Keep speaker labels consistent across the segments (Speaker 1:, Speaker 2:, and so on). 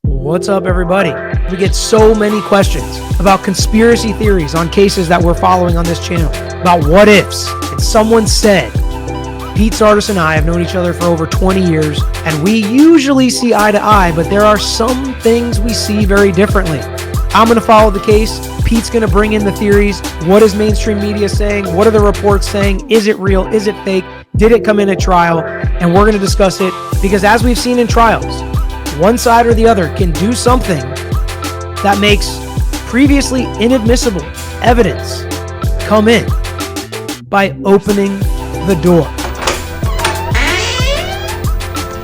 Speaker 1: What's up, everybody? We get so many questions about conspiracy theories on cases that we're following on this channel, about what ifs. And someone said, Pete Sardis and I have known each other for over 20 years, and we usually see eye to eye, but there are some things we see very differently. I'm going to follow the case. Pete's going to bring in the theories. What is mainstream media saying? What are the reports saying? Is it real? Is it fake? Did it come in at trial? And we're going to discuss it because, as we've seen in trials, one side or the other can do something that makes previously inadmissible evidence come in by opening the door.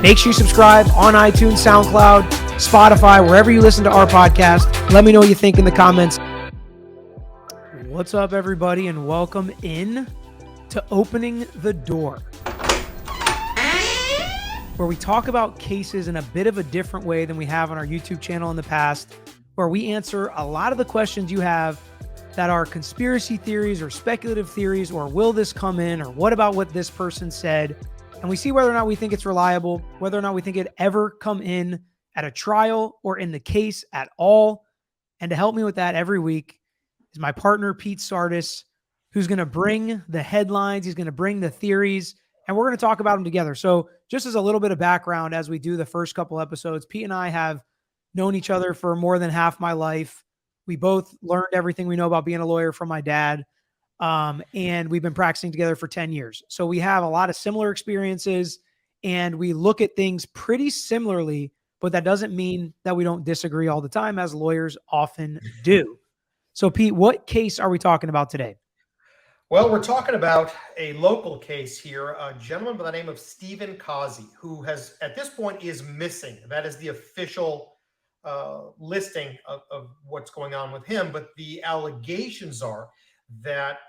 Speaker 1: Make sure you subscribe on iTunes, SoundCloud, Spotify, wherever you listen to our podcast. Let me know what you think in the comments. What's up, everybody, and welcome in to Opening the Door, where we talk about cases in a bit of a different way than we have on our YouTube channel in the past, where we answer a lot of the questions you have that are conspiracy theories or speculative theories, or will this come in, or what about what this person said? And we see whether or not we think it's reliable, whether or not we think it ever come in at a trial or in the case at all. And to help me with that every week is my partner, Pete Sardis, who's going to bring the headlines. He's going to bring the theories, and we're going to talk about them together. So just as a little bit of background, as we do the first couple episodes, Pete and I have known each other for more than half my life. We both learned everything we know about being a lawyer from my dad. And we've been practicing together for 10 years. So we have a lot of similar experiences, and we look at things pretty similarly, but that doesn't mean that we don't disagree all the time, as lawyers often do. So Pete, what case are we talking about today?
Speaker 2: Well, we're talking about a local case here, a gentleman by the name of Stephen Causey, who has, at this point, is missing. That is the official listing of what's going on with him. But the allegations are that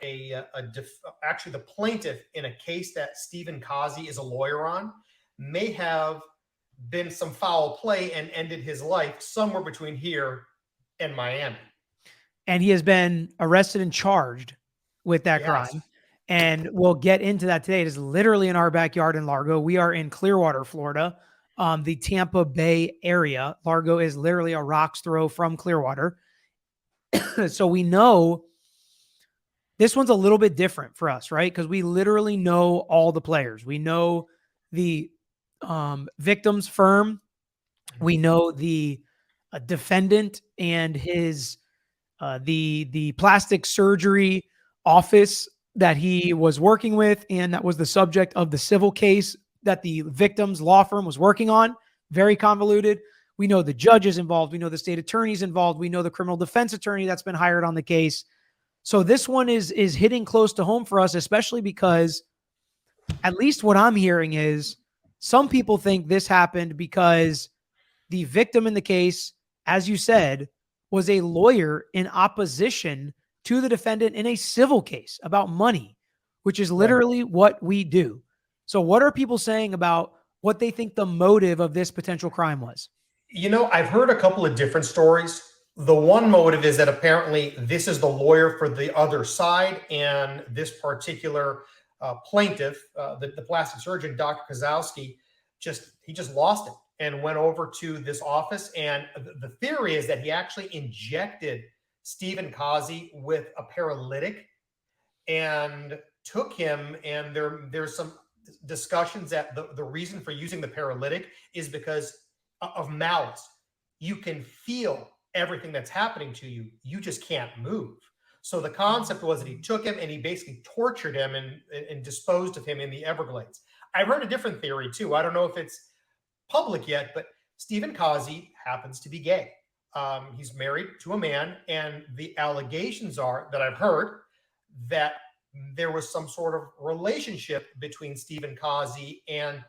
Speaker 2: actually the plaintiff in a case that Stephen Causey is a lawyer on may have been some foul play and ended his life somewhere between here and Miami.
Speaker 1: And he has been arrested and charged with that crime. And we'll get into that today. It is literally in our backyard in Largo. We are in Clearwater, Florida, the Tampa Bay area. Largo is literally a rock's throw from Clearwater. So we know this one's a little bit different for us, right? Because we literally know all the players. We know the victim's firm. We know the defendant and his the plastic surgery office that he was working with, and that was the subject of the civil case that the victim's law firm was working on. Very convoluted. We know the judges involved. We know the state attorneys involved. We know the criminal defense attorney that's been hired on the case. So this one is hitting close to home for us, especially because at least what I'm hearing is some people think this happened because the victim in the case, as you said, was a lawyer in opposition to the defendant in a civil case about money, which is literally what we do. So what are people saying about what they think the motive of this potential crime was?
Speaker 2: You know, I've heard a couple of different stories. The one motive is that apparently this is the lawyer for the other side, and this particular plaintiff, the plastic surgeon, Dr. Kozlowski, he just lost it and went over to this office. And the theory is that he actually injected Stephen Causey with a paralytic and took him. And there's some discussions that the reason for using the paralytic is because of malice. You can feel everything that's happening to you. You just can't move. So the concept was that he took him and he basically tortured him and disposed of him in the Everglades. I've heard a different theory too. I don't know if it's public yet, but Stephen Causey happens to be gay. He's married to a man, and the allegations are that I've heard that there was some sort of relationship between Stephen Causey and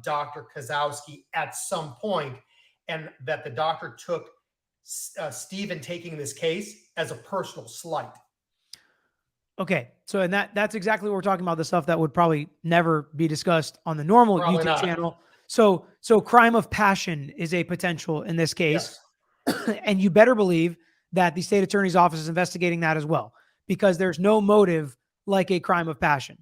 Speaker 2: Dr. Kozlowski at some point, and that the doctor took Stephen taking this case as a personal slight.
Speaker 1: Okay, so and that's exactly what we're talking about, the stuff that would probably never be discussed on the normal YouTube channel. So crime of passion is a potential in this case. Yes. And you better believe that the state attorney's office is investigating that as well, because there's no motive like a crime of passion.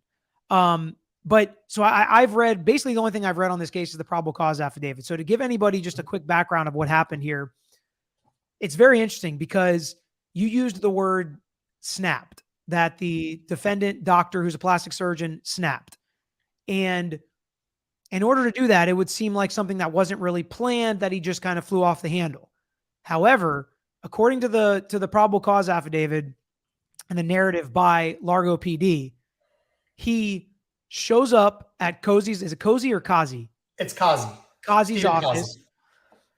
Speaker 1: But so I've read, basically the only thing I've read on this case is the probable cause affidavit. So to give anybody just a quick background of what happened here, it's very interesting because you used the word snapped, that the defendant doctor, who's a plastic surgeon, snapped. And in order to do that, it would seem like something that wasn't really planned, that he just kind of flew off the handle. However, according to the probable cause affidavit and the narrative by Largo PD, he shows up at Cozy's. Is it Cozy or Kazi?
Speaker 2: It's Kazi.
Speaker 1: Kazi's office.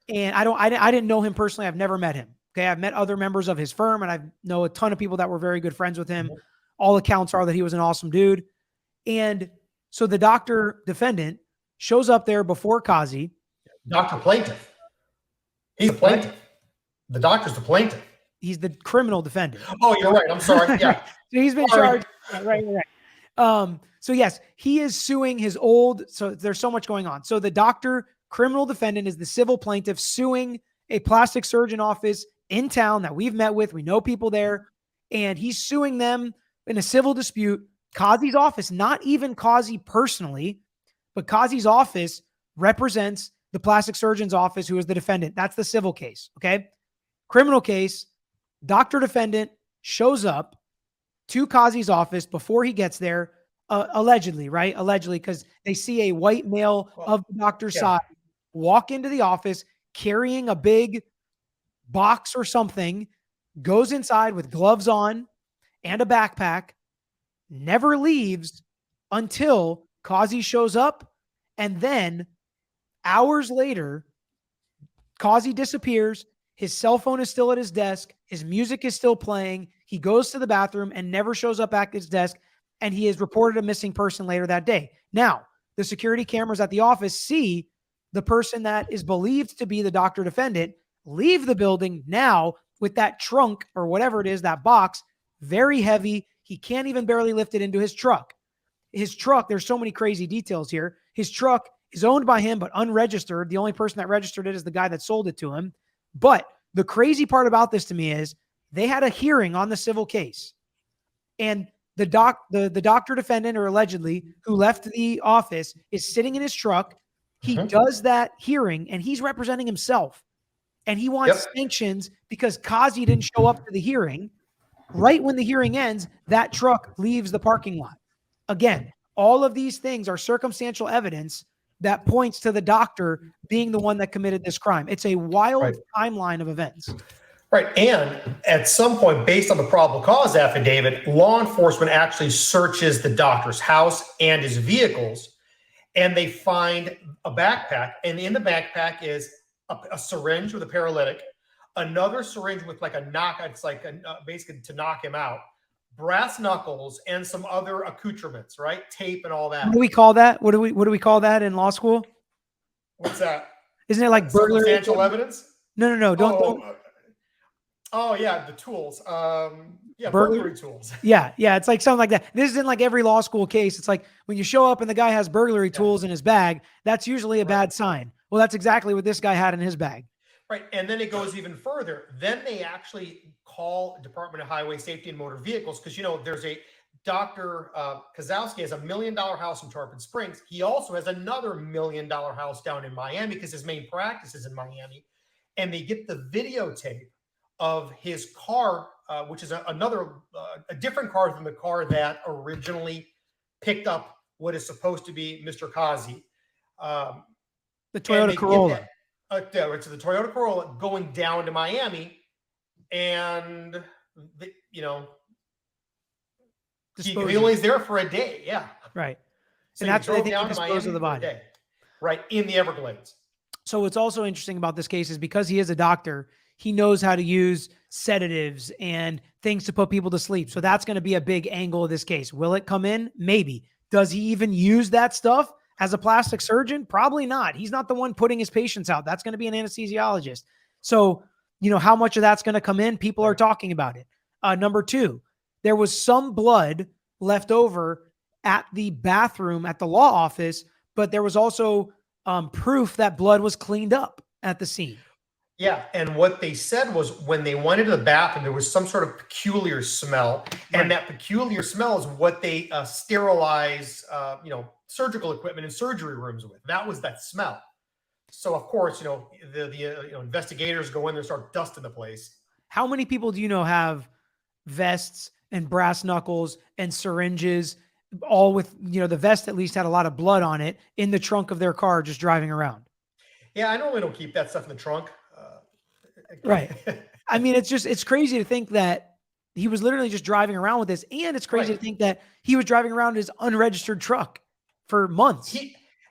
Speaker 1: And I didn't know him personally. I've never met him. Okay. I've met other members of his firm, and I know a ton of people that were very good friends with him. All accounts are that he was an awesome dude. And so the doctor defendant shows up there before Kazi.
Speaker 2: Dr. Plaintiff. He's the plaintiff. The doctor's the plaintiff.
Speaker 1: He's the criminal defendant.
Speaker 2: Oh, you're right. I'm sorry. Yeah.
Speaker 1: So he's been charged. Right. So yes, he is suing his old. So there's so much going on. So the doctor criminal defendant is the civil plaintiff suing a plastic surgeon office in town that we've met with. We know people there, and he's suing them in a civil dispute. Kazi's office, not even Kazi personally, but Kazi's office represents the plastic surgeon's office, who is the defendant. That's the civil case. Okay. Criminal case, doctor defendant shows up to Kazi's office before he gets there, allegedly, right? Allegedly, because they see a white male of the doctor's side walk into the office carrying a big box or something, goes inside with gloves on and a backpack, never leaves until Kazi shows up. And then hours later, Kazi disappears. His cell phone is still at his desk. His music is still playing. He goes to the bathroom and never shows up at his desk. And he is reported a missing person later that day. Now, the security cameras at the office see the person that is believed to be the doctor defendant leave the building now with that trunk or whatever it is, that box, very heavy. He can't even barely lift it into his truck. His truck, there's so many crazy details here. His truck is owned by him, but unregistered. The only person that registered it is the guy that sold it to him. But the crazy part about this to me is they had a hearing on the civil case. And the doctor defendant, or allegedly, who left the office, is sitting in his truck. He does that hearing, and he's representing himself. And he wants sanctions because Kazi didn't show up to the hearing. Right when the hearing ends, that truck leaves the parking lot. Again, all of these things are circumstantial evidence that points to the doctor being the one that committed this crime. It's a wild timeline of events.
Speaker 2: Right. And at some point, based on the probable cause affidavit, law enforcement actually searches the doctor's house and his vehicles, and they find a backpack. And in the backpack is a syringe with a paralytic, another syringe with like a knock. It's like basically to knock him out, brass knuckles, and some other accoutrements, right? Tape and all that.
Speaker 1: What do we call that? What do we call that in law school?
Speaker 2: What's that?
Speaker 1: Isn't it like burglary?
Speaker 2: Circumstantial evidence?
Speaker 1: No. Don't.
Speaker 2: Oh yeah, the tools. Yeah, burglary tools.
Speaker 1: Yeah. It's like something like that. This isn't like every law school case. It's like when you show up and the guy has burglary tools in his bag, that's usually a bad sign. Well, that's exactly what this guy had in his bag.
Speaker 2: Right. And then it goes even further. Then they actually call Department of Highway Safety and Motor Vehicles because, there's a Dr. Kozowski has $1 million house in Tarpon Springs. He also has another $1 million house down in Miami because his main practice is in Miami. And they get the videotape of his car, which is a different car than the car that originally picked up what is supposed to be Mr. Kazi.
Speaker 1: The Toyota Corolla.
Speaker 2: It's the Toyota Corolla going down to Miami, and he only is there for a day. Yeah,
Speaker 1: right.
Speaker 2: So
Speaker 1: and that's where they think he disposed of the body.
Speaker 2: Right, in the Everglades.
Speaker 1: So what's also interesting about this case is because he is a doctor, he knows how to use sedatives and things to put people to sleep. So that's going to be a big angle of this case. Will it come in? Maybe. Does he even use that stuff as a plastic surgeon? Probably not. He's not the one putting his patients out. That's going to be an anesthesiologist. So, how much of that's going to come in? People are talking about it. Number two, there was some blood left over at the bathroom at the law office, but there was also proof that blood was cleaned up at the scene.
Speaker 2: Yeah, and what they said was when they went into the bathroom, there was some sort of peculiar smell, and that peculiar smell is what they sterilize, surgical equipment in surgery rooms with. That was that smell. So of course, the investigators go in there and start dusting the place.
Speaker 1: How many people do you know have vests and brass knuckles and syringes, all with, the vest at least had a lot of blood on it, in the trunk of their car just driving around?
Speaker 2: Yeah, I normally don't keep that stuff in the trunk.
Speaker 1: Right. I mean, it's crazy to think that he was literally just driving around with this. And it's crazy to think that he was driving around his unregistered truck for months.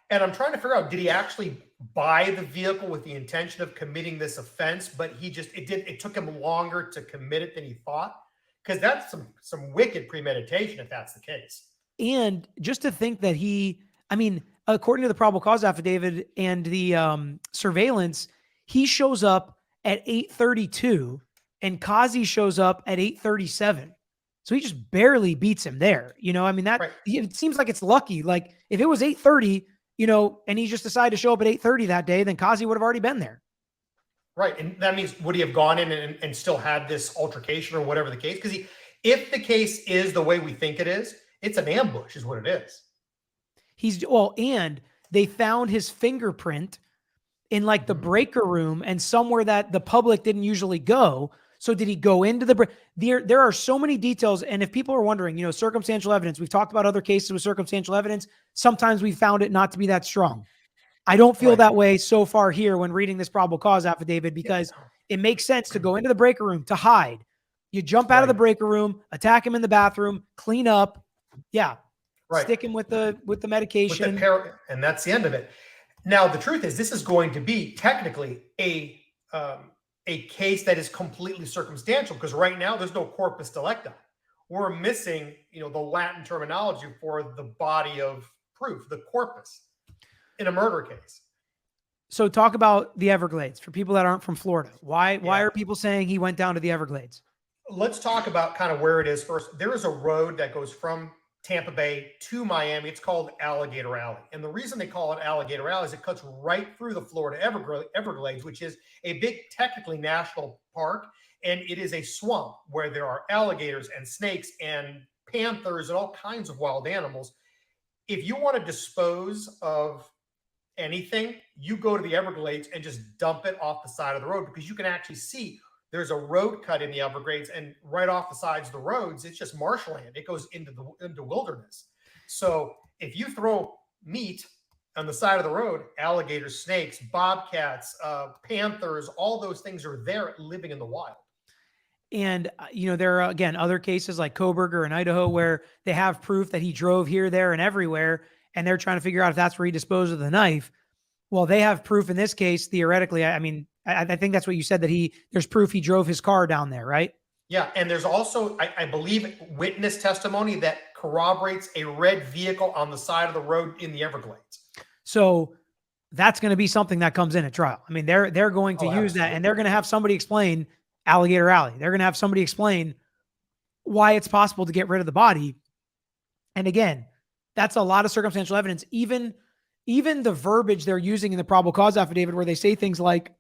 Speaker 2: And I'm trying to figure out, did he actually buy the vehicle with the intention of committing this offense, but it took him longer to commit it than he thought? Because that's some wicked premeditation if that's the case.
Speaker 1: And just to think that according to the probable cause affidavit and the surveillance, he shows up at 8:32 and Kazi shows up at 8:37. So he just barely beats him there. Right. It seems like it's lucky. Like if it was 8:30, and he just decided to show up at 8:30 that day, then Kazi would have already been there.
Speaker 2: Right. And that means, would he have gone in and still had this altercation or whatever the case? Because if the case is the way we think it is, it's an ambush is what it is.
Speaker 1: And they found his fingerprint in like the breaker room and somewhere that the public didn't usually go. So did he go into there are so many details. And if people are wondering, circumstantial evidence, we've talked about other cases with circumstantial evidence. Sometimes we found it not to be that strong. I don't feel that way so far here when reading this probable cause affidavit, because it makes sense to go into the breaker room to hide. You jump out of the breaker room, attack him in the bathroom, clean up. Yeah. Right. Stick him with the medication.
Speaker 2: And that's the end of it. Now, the truth is, this is going to be technically a case that is completely circumstantial, because right now there's no corpus delicti. We're missing, the Latin terminology for the body of proof, the corpus, in a murder case.
Speaker 1: So talk about the Everglades for people that aren't from Florida. Why are people saying he went down to the Everglades?
Speaker 2: Let's talk about kind of where it is first. There is a road that goes from Tampa Bay to Miami. It's called Alligator Alley. And the reason they call it Alligator Alley is it cuts right through the Florida Everglades, which is a big, technically national park. And it is a swamp where there are alligators and snakes and panthers and all kinds of wild animals. If you want to dispose of anything, you go to the Everglades and just dump it off the side of the road, because you can actually see there's a road cut in the Everglades, and right off the sides of the roads, it's just marshland. It goes into wilderness. So if you throw meat on the side of the road, alligators, snakes, bobcats, panthers, all those things are there living in the wild.
Speaker 1: And, there are, again, other cases like Koberger in Idaho where they have proof that he drove here, there, and everywhere, and they're trying to figure out if that's where he disposed of the knife. Well, they have proof in this case, theoretically. I think that's what you said, that there's proof he drove his car down there, right?
Speaker 2: Yeah. And there's also, I believe, witness testimony that corroborates a red vehicle on the side of the road in the Everglades.
Speaker 1: So that's going to be something that comes in at trial. They're going to use that, and they're going to have somebody explain Alligator Alley. They're going to have somebody explain why it's possible to get rid of the body. And again, that's a lot of circumstantial evidence. Even the verbiage they're using in the probable cause affidavit, where they say things like,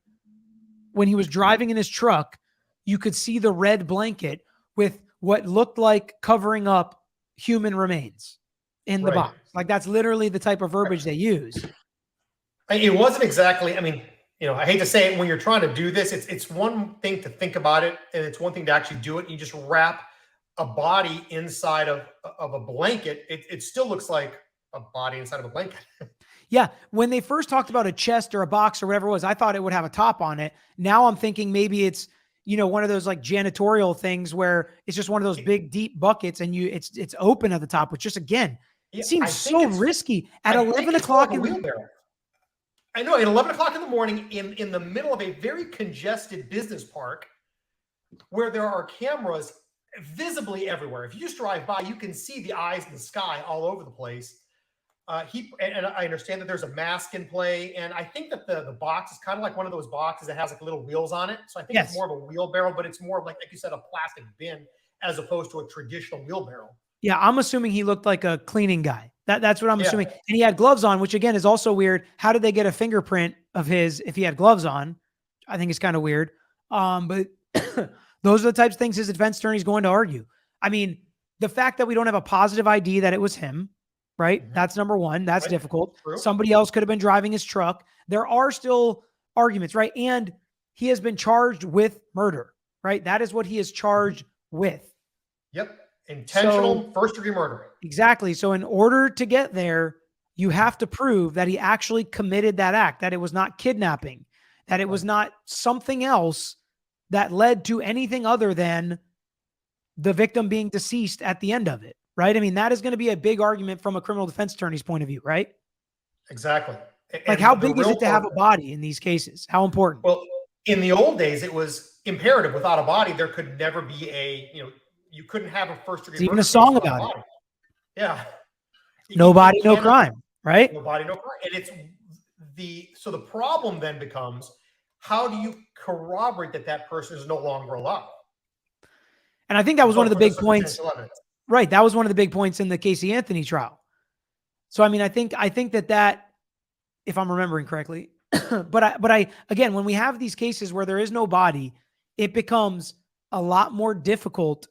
Speaker 1: when he was driving in his truck, you could see the red blanket with what looked like covering up human remains in the box. Like, that's literally the type of verbiage they use.
Speaker 2: It wasn't exactly, I hate to say it, when you're trying to do this, it's one thing to think about it, and it's one thing to actually do it. You just wrap a body inside of a blanket. It still looks like a body inside of a blanket.
Speaker 1: Yeah. When they first talked about a chest or a box or whatever it was, I thought it would have a top on it. Now I'm thinking maybe it's, one of those like janitorial things where it's just one of those big, deep buckets, and it's open at the top, which just, again, it seems so risky at 11 o'clock in the wheelbarrow.
Speaker 2: I know, at 11 o'clock in the morning in the middle of a very congested business park where there are cameras visibly everywhere. If you just drive by, you can see the eyes in the sky all over the place. And I understand that there's a mask in play, and I think that the box is kind of like one of those boxes that has like little wheels on it. So I think it's more of a wheelbarrow, but it's more like you said, a plastic bin as opposed to a traditional wheelbarrow.
Speaker 1: Yeah, I'm assuming he looked like a cleaning guy. That's what I'm assuming. And he had gloves on, which again is also weird. How did they get a fingerprint of his if he had gloves on? I think it's kind of weird. But those are the types of things his defense attorney is going to argue. The fact that we don't have a positive ID that it was him, right? That's number one. That's
Speaker 2: Right.
Speaker 1: difficult.
Speaker 2: True.
Speaker 1: Somebody else could have been driving his truck. There are still arguments, right? And he has been charged with murder, right? That is what he is charged with.
Speaker 2: Yep. Intentional
Speaker 1: So,
Speaker 2: first-degree murder.
Speaker 1: exactly. So, in order to get there, you have to prove that he actually committed that act, that it was not kidnapping, that it was not something else that led to anything other than the victim being deceased at the end of it, right? I mean, that is going to be a big argument from a criminal defense attorney's point of view, right?
Speaker 2: Exactly.
Speaker 1: Like,
Speaker 2: And
Speaker 1: how
Speaker 2: the
Speaker 1: big is
Speaker 2: real
Speaker 1: it to have a body in these cases? How important?
Speaker 2: well, in the old days, it was imperative. Without a body, there could never be you couldn't have a first-degree
Speaker 1: There's even
Speaker 2: murder
Speaker 1: a
Speaker 2: case
Speaker 1: song
Speaker 2: without a
Speaker 1: about it.
Speaker 2: body. Yeah.
Speaker 1: No body,
Speaker 2: It
Speaker 1: no
Speaker 2: cannot,
Speaker 1: crime, right?
Speaker 2: no body, no crime. And so the problem then becomes, how do you corroborate that that person is no longer alive?
Speaker 1: And I think that was one of
Speaker 2: But
Speaker 1: the
Speaker 2: for the
Speaker 1: big points,
Speaker 2: circumstantial evidence.
Speaker 1: right? That was one of the big points in the Casey Anthony trial. So, I mean, I think that, if I'm remembering correctly, but I, again, when we have these cases where there is no body, it becomes a lot more difficult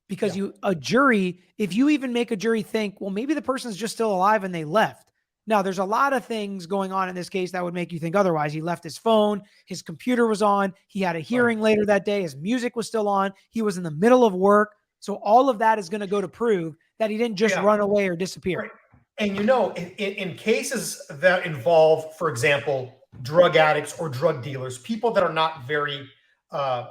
Speaker 1: because a jury, if you even make a jury think, well, maybe the person's just still alive and they left. Now, there's a lot of things going on in this case that would make you think otherwise. He left his phone, his computer was on, he had a hearing later that day, his music was still on, he was in the middle of work. So all of that is going to go to prove that he didn't just run away or disappear.
Speaker 2: Right. And in cases that involve, for example, drug addicts or drug dealers, people that are not very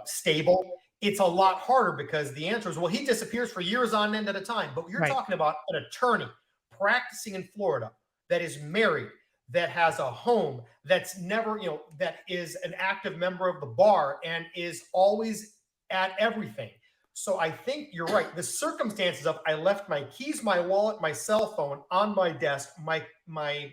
Speaker 2: stable, it's a lot harder because the answer is, well, he disappears for years on end at a time. But you're talking about an attorney practicing in Florida that is married, that has a home, that's never, that is an active member of the bar and is always at everything. So I think you're right. The circumstances of, I left my keys, my wallet, my cell phone on my desk, my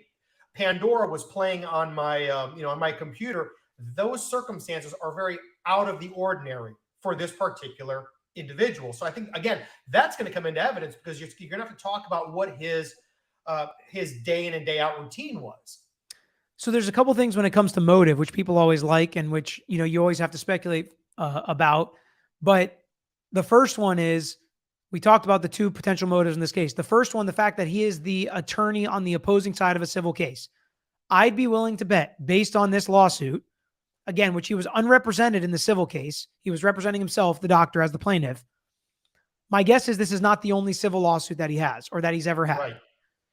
Speaker 2: Pandora was playing on my on my computer. Those circumstances are very out of the ordinary for this particular individual. So I think, again, that's going to come into evidence because you're going to have to talk about what his day in and day out routine was.
Speaker 1: So there's a couple things when it comes to motive, which people always like and which, you always have to speculate about. But the first one is, we talked about the two potential motives in this case. The first one, the fact that he is the attorney on the opposing side of a civil case. I'd be willing to bet, based on this lawsuit, again, which he was unrepresented in the civil case, he was representing himself, the doctor, as the plaintiff. My guess is this is not the only civil lawsuit that he has or that he's ever had.
Speaker 2: Right.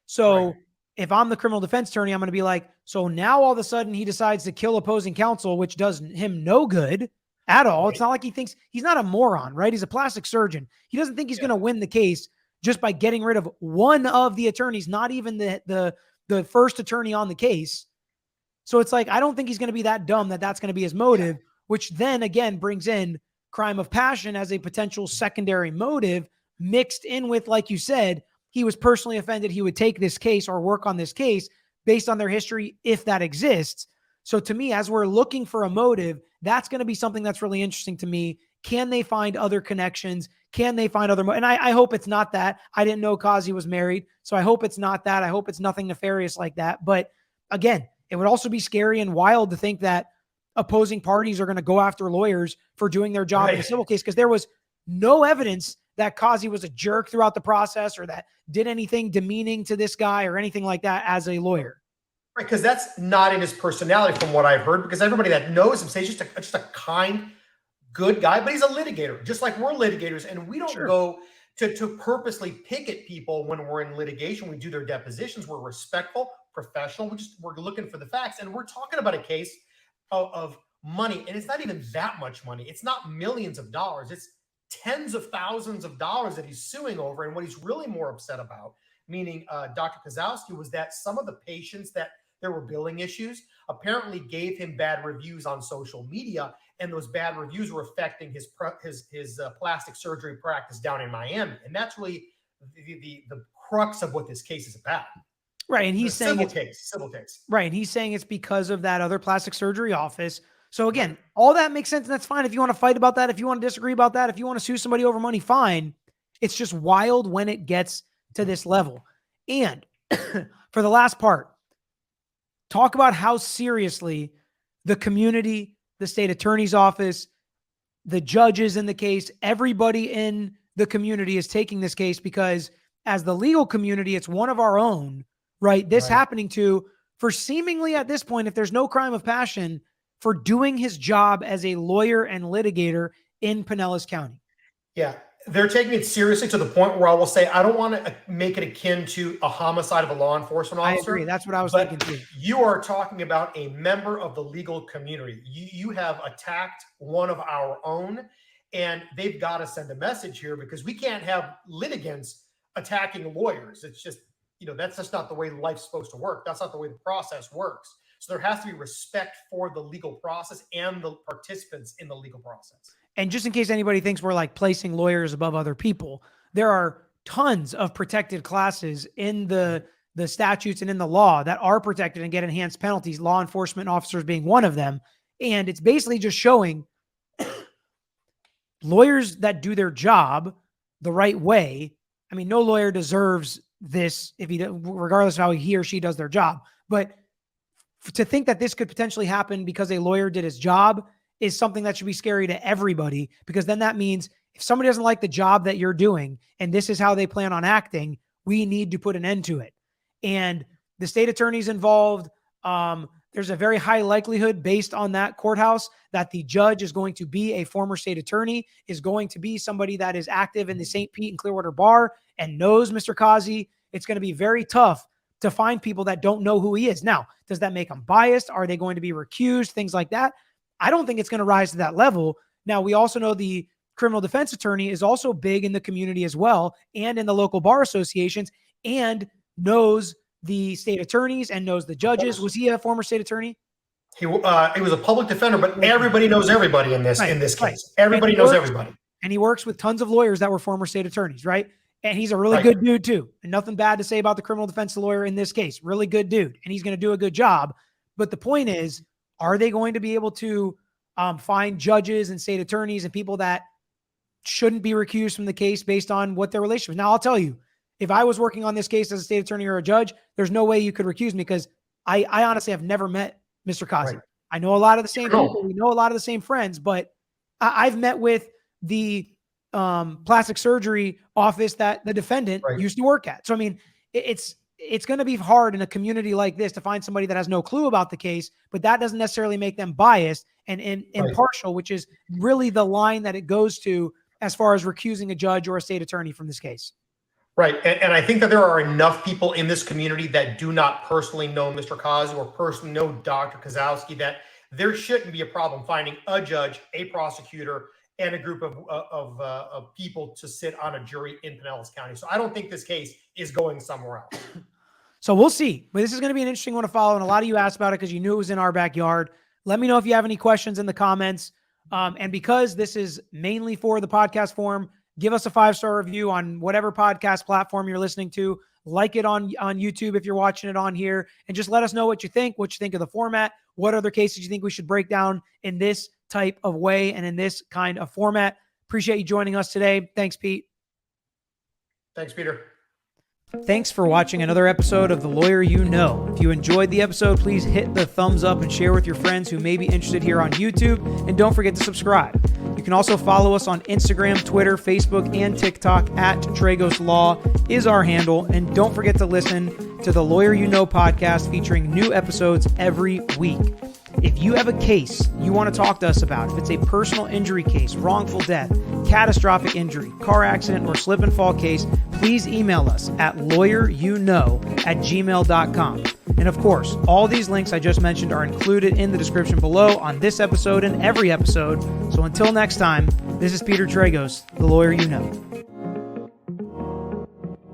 Speaker 1: So if I'm the criminal defense attorney, I'm going to be like, so now all of a sudden he decides to kill opposing counsel, which does him no good at all. Right. It's not like he thinks, he's not a moron, right? He's a plastic surgeon. He doesn't think he's going to win the case just by getting rid of one of the attorneys, not even the first attorney on the case. So it's like, I don't think he's going to be that dumb that that's going to be his motive, which then again brings in crime of passion as a potential secondary motive mixed in with, like you said, he was personally offended. He would take this case or work on this case based on their history, if that exists. So to me, as we're looking for a motive, that's going to be something that's really interesting to me. Can they find other connections? Can they find other? And I hope it's not that. I didn't know Kazi was married, so I hope it's not that. I hope it's nothing nefarious like that. But again, it would also be scary and wild to think that opposing parties are going to go after lawyers for doing their job in a civil case, because there was no evidence that Kazi was a jerk throughout the process or that did anything demeaning to this guy or anything like that as a lawyer.
Speaker 2: Right, because that's not in his personality from what I've heard, because everybody that knows him says he's just a kind, good guy, but he's a litigator, just like we're litigators, and we don't go to purposely pick at people when we're in litigation. We do their depositions. We're respectful, professional. We're looking for the facts, and we're talking about a case of money, and it's not even that much money. It's not millions of dollars. It's tens of thousands of dollars that he's suing over. And what he's really more upset about, meaning Dr. Kozlowski, was that some of the patients that there were billing issues apparently gave him bad reviews on social media, and those bad reviews were affecting his plastic surgery practice down in Miami. And that's really the crux of what this case is about.
Speaker 1: Right. And he's saying
Speaker 2: civil case.
Speaker 1: Right. And he's saying it's because of that other plastic surgery office. So again, all that makes sense, and that's fine. If you want to fight about that, if you want to disagree about that, if you want to sue somebody over money, fine. It's just wild when it gets to this level. And for the last part, talk about how seriously the community, the state attorney's office, the judges in the case, everybody in the community is taking this case, because as the legal community, it's one of our own, right? This happening to, for seemingly at this point, if there's no crime of passion, for doing his job as a lawyer and litigator in Pinellas County.
Speaker 2: Yeah, they're taking it seriously to the point where I will say I don't want to make it akin to a homicide of a law enforcement officer.
Speaker 1: I agree. That's what I was thinking too.
Speaker 2: You are talking about a member of the legal community. You have attacked one of our own, and they've got to send a message here, because we can't have litigants attacking lawyers. It's just, that's just not the way life's supposed to work. That's not the way the process works. So there has to be respect for the legal process and the participants in the legal process.
Speaker 1: And just in case anybody thinks we're like placing lawyers above other people, there are tons of protected classes in the statutes and in the law that are protected and get enhanced penalties, law enforcement officers being one of them. And it's basically just showing lawyers that do their job the right way. I mean, no lawyer deserves this regardless of how he or she does their job. But to think that this could potentially happen because a lawyer did his job is something that should be scary to everybody, because then that means if somebody doesn't like the job that you're doing and this is how they plan on acting, we need to put an end to it. And the state attorney's involved. There's a very high likelihood based on that courthouse that the judge is going to be a former state attorney, is going to be somebody that is active in the St. Pete and Clearwater Bar and knows Mr. Kazi. It's going to be very tough to find people that don't know who he is. Now, does that make them biased? Are they going to be recused? Things like that. I don't think it's going to rise to that level. Now, we also know the criminal defense attorney is also big in the community as well, and in the local bar associations, and knows the state attorneys and knows the judges. Was he a former state attorney?
Speaker 2: He was a public defender, but everybody knows everybody in this case. Everybody knows everybody.
Speaker 1: And he works with tons of lawyers that were former state attorneys, right? And he's a really good dude too. And nothing bad to say about the criminal defense lawyer in this case. Really good dude. And he's going to do a good job. But the point is, are they going to be able to find judges and state attorneys and people that shouldn't be recused from the case based on what their relationship is? Now, I'll tell you, if I was working on this case as a state attorney or a judge, there's no way you could recuse me, because I honestly have never met Mr. Kazi. Right. I know a lot of the same people. We know a lot of the same friends, but I've met with the plastic surgery office that the defendant used to work at. So, I mean, it's going to be hard in a community like this to find somebody that has no clue about the case, but that doesn't necessarily make them biased and impartial, which is really the line that it goes to as far as recusing a judge or a state attorney from this case.
Speaker 2: Right. And I think that there are enough people in this community that do not personally know Mr. Kazi or personally know Dr. Kozlowski that there shouldn't be a problem finding a judge, a prosecutor, and a group of people to sit on a jury in Pinellas County. So I don't think this case is going somewhere else.
Speaker 1: So we'll see. But this is going to be an interesting one to follow. And a lot of you asked about it because you knew it was in our backyard. Let me know if you have any questions in the comments. And because this is mainly for the podcast form, give us a 5-star review on whatever podcast platform you're listening to. Like it on YouTube if you're watching it on here. And just let us know what you think of the format. What other cases you think we should break down in this type of way and in this kind of format. Appreciate you joining us today. Thanks, Pete.
Speaker 2: Thanks, Peter.
Speaker 1: Thanks for watching another episode of The Lawyer You Know. If you enjoyed the episode, please hit the thumbs up and share with your friends who may be interested here on YouTube. And don't forget to subscribe. You can also follow us on Instagram, Twitter, Facebook, and TikTok at Tragos Law is our handle. And don't forget to listen to the Lawyer You Know podcast featuring new episodes every week. If you have a case you want to talk to us about, if it's a personal injury case, wrongful death, catastrophic injury, car accident, or slip and fall case, please email us at lawyeryouknow@gmail.com. And of course, all these links I just mentioned are included in the description below on this episode and every episode. So until next time, this is Peter Tragos, the Lawyer You Know.